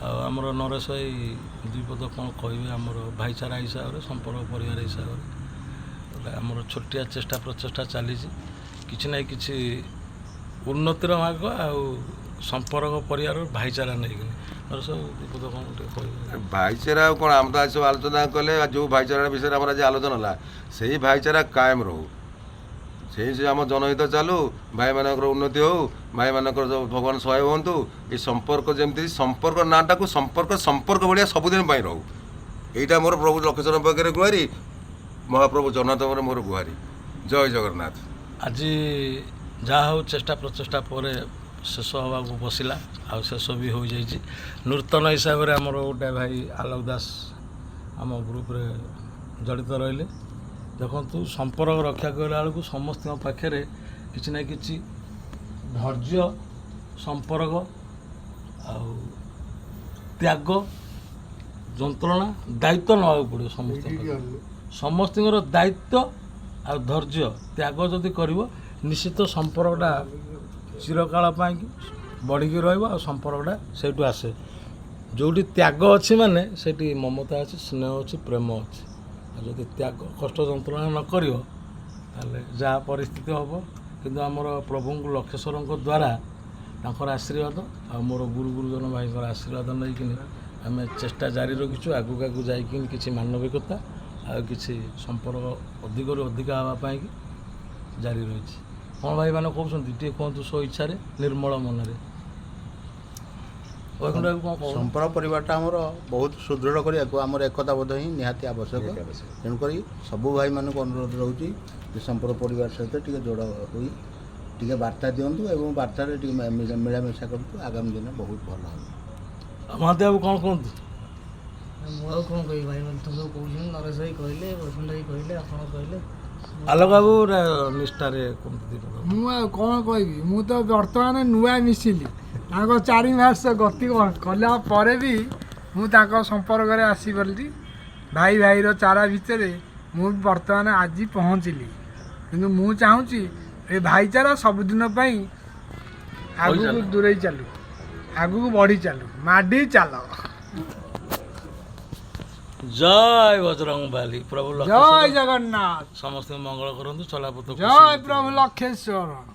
आमर नरेश भाई दुई पद कौन कहे आमर भाईचारा हिसाब से संपर्क परिवार हिसाब से आमर छोटिया चेष्टा प्रचेषा चली कि ना कि उन्नतिर मार्ग आ संपर्क परिवार भाईचारा नहीं नरेश दुई पद कौन कह भाईचारा कौन आम तो आज आलोचना कले जो भाईचारा विषय आम आज आलोचना है से भाईचारा कायम रो से आम जनहित चालू भाई मानकर उन्नति हो भाई मानकर भगवान सहाय हूँ ये संपर्क जमी संपर्क नाटा को संपर्क संपर्क भाया सबुदिन रो यहाँ मोर प्रभु लक्ष्मण पाखे गुहारी महाप्रभु जगन्नाथ मोर गुहारी जय जगन्नाथ। आज जहाँ हो चेष्टा प्रचेषा पर शेष हवा को बसला आ शेष भी हो जाइए नूतन हिसाब से आमर गोटे भाई आलोक दास आम ग्रुप रे जड़ित रहिले देखु संपर्क रक्षा कला बेलू समस्त पाखे कि ना कि धैर्य संपर्क त्याग जंत्रणा दायित्व ना पड़ो समस्त दायित्व आ धैर्य त्याग जदि कर निश्चित संपर्कटा चिरकाल बढ़िकी रंपर्कटा से आसे जोटी त्याग अच्छी माने से ममता अच्छी स्नेह अच्छी प्रेम अच्छी जदि त्याग कष्ट जंत्रणा न कर जहाँ परिस्थिति हम किंतु आमर प्रभु लक्षेश्वर द्वारा तांकर आशीर्वाद आ मोर गुरु गुरुजन भाई आशीर्वाद नहीं आम चेष्टा जारी रखीचु आगू आगू जाकि किसी मानविकता आ किसी संपर्क अधिक अधिक हाँपाई जारी रही कौन भाई मैंने कहते टे कहतु सो इच्छा निर्मल मनरे संपर्क परिवारटा आमर बहुत सुदृढ़ करने आमर एकता बोध ही निहाती आवश्यक तेणुक सबू भाई मानक अनुरोध रोचे संपर्क परिवार सहित टे जोड़ हो टे बार्ता दिंतु और बार्तार मिलामिशा करूँ आगामी दिन बहुत भल हो। महादेव बाबू कौन कहतु कौन कह भाई तुम सब कह नरेश भाई कहले वैकुंठ भाई कहले आप कहले आलोक बाबू निष्ठार कौन कहबी मु तो बर्तमान नुआ मिसिली चारि मास गति कला भी मुझे संपर्क में आसीपारि भाई भाई चारा भितर मु बर्तमान आज पहुँचली कि मु चाहूँगी ये भाईचारा सबुदिन आगू दूरे चलू आगू बढ़ी चलू माडी चल जय बजरंग बाली प्रभु जय जगन्नाथ समस्त मंगल करंतु चलापथ जय प्रभु लक्षेश्वर।